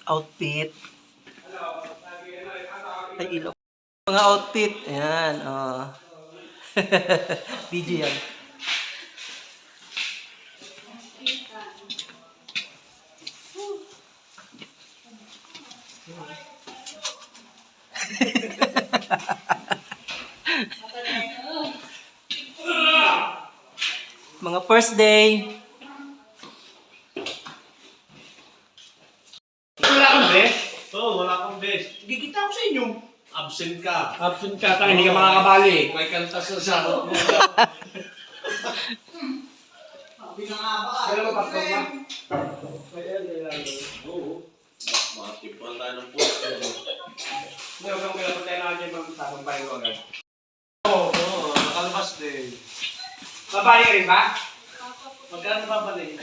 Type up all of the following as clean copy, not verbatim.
outfit. Ay, ilaw. Mga outfit. Ayan, oh. DJ yan. Mga first day. Wala kang best? Oo, wala kang best. Gigita ako sa inyo. Absent ka. Absent ka, hindi ka makakabali. May kanta sa sarot mo. Alam mo, pastor ba? Oo. Matipal tayo ng post. Hindi, huwag kang pinapatay na natin magsasampay ko agad. Oo, nakalabas din. Babali ka rin ba? Magkano babali?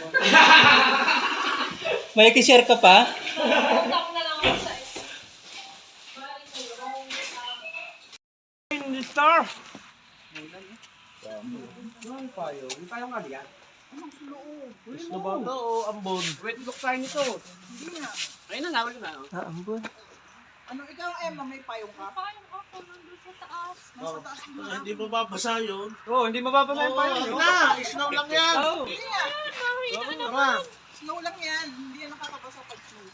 May kishare ka pa? Star! Ano payo? Yung payo nga diyan? Anong slow? Slow ba ito o ambon? Wait, look tayo nito. Hindi nga. Ayun na, nawal na. Ambon. Ano ikaw, Emma, may payong ka? Payong ako nandun sa taas. Nasa taas mo na. Hindi mababasa yun. Oo, hindi mababasa yung payo. Na, snow lang yan. Hindi nga. Tama. Snow lang yan. Hindi yan nakakabasa pag snow.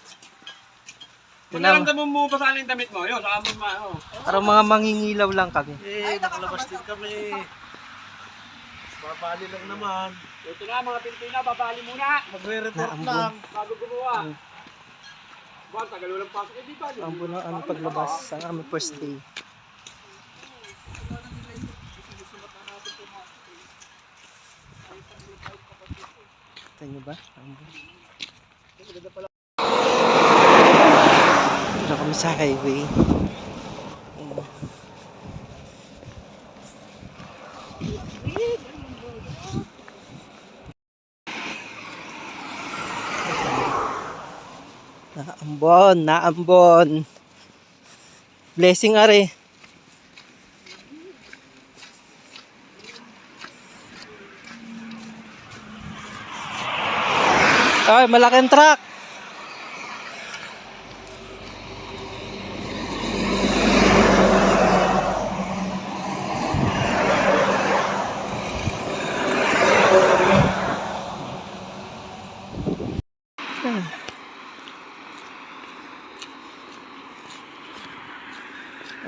Kung naramdaman mo pa yung damit mo, yun, saka mo ma, Parang mga mangingilaw lang kami. nakalabas din kami. Babali lang naman. Ito na, mga Pilipina, babali muna. Magre-report lang. Bago gumawa. Buwan, tagal walang pasok. Eh, di ba? Ambon ang ano paglabas ang aming first day. Kita nyo ba? Ambon. Dito kami sa highway. Naambon. Blessing are. Ay, malaking truck.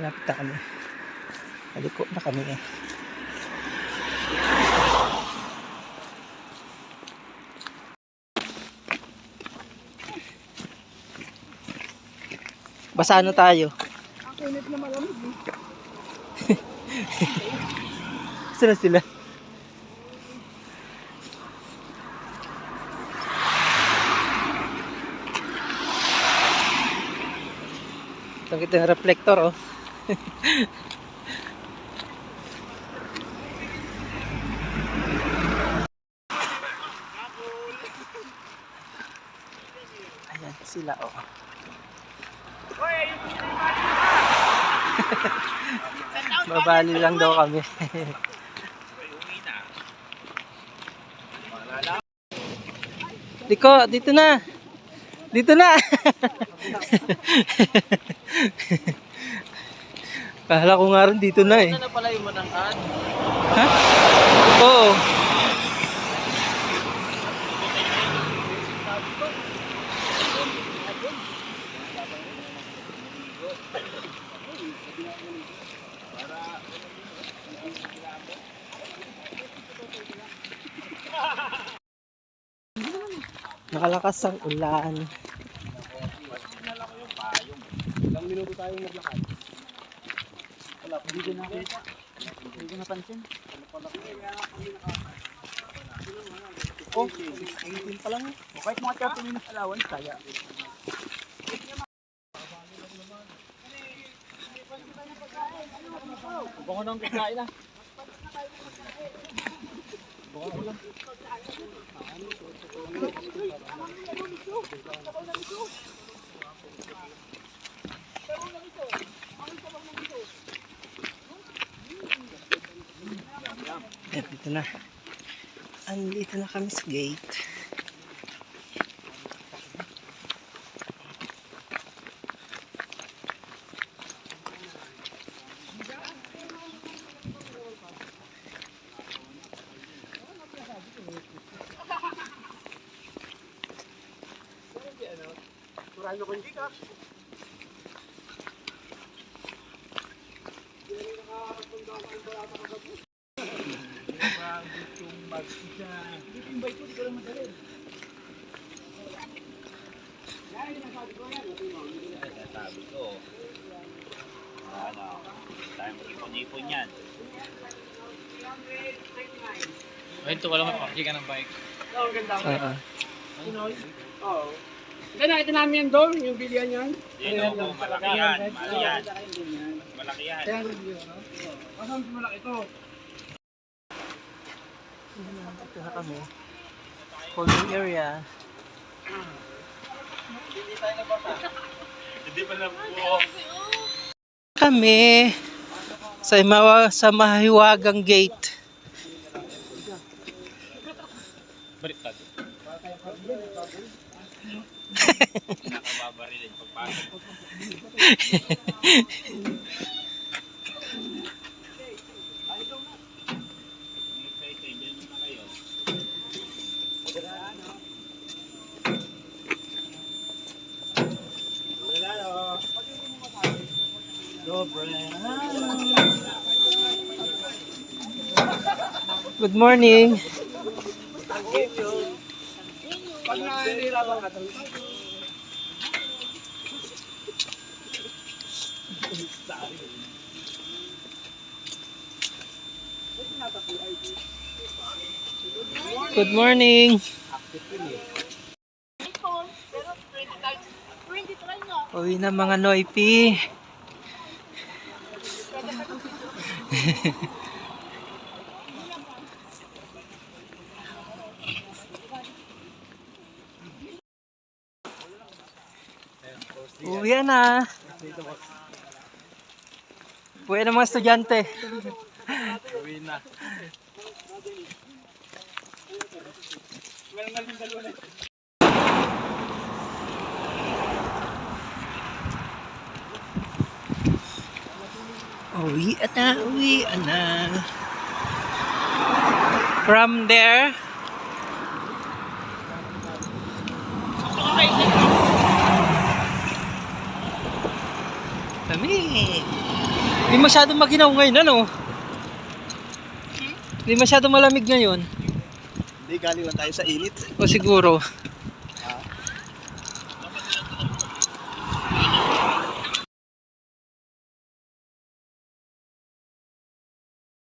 Malapit na kami. Paliko na kami eh. Basa na tayo. Ang init na malamig. Sila. Kita yung reflector oh. Ayan sila oh. Babali lang daw kami. Diko, dito na. Dito na. Kala ko nga rin dito na eh. Ano na pala yung manangkan? Ha? Oo. Nakalakas ang ulan. Ilang minuto tayong naglakad? Wala, hindi ko nakita. Hindi ko napansin. Oh, 6:18 pa lang. O kahit mga 30 minutes allowance, kaya. Baka ko nang kikain na. Baka ko lang. Dito na. Andito na kami sa gate. Marami ko hindi ka. Sabi ko. Ano, tayo mag-ipon-ipon yan. Ito wala mapakiki ka ng bike. Oo, ang ganda. Oo. Oo. Hindi, nakita namin yan doon, yung bilihan yan. Yun o, malaki yan. Malaki yan. Malaki yan. Kaya ang bilihan, no? Kasama si malaki ito. Ito na kami. Holding area. Hindi pa lang po. Kami sa mahiwagang gate. Baliktad. Nakababarilin pagpasok. Good morning. Pag nahihirapan ka, Good morning. Pero 20 try na. Uwi na mga Noipi. Uwi na. Uwi na mga estudyante. Uwi na. Uwi na. From there, kami. Hindi masyadong maginaw ngayon, ano? Hindi masyadong malamig ngayon. Hindi, galing lang tayo sa init. O siguro.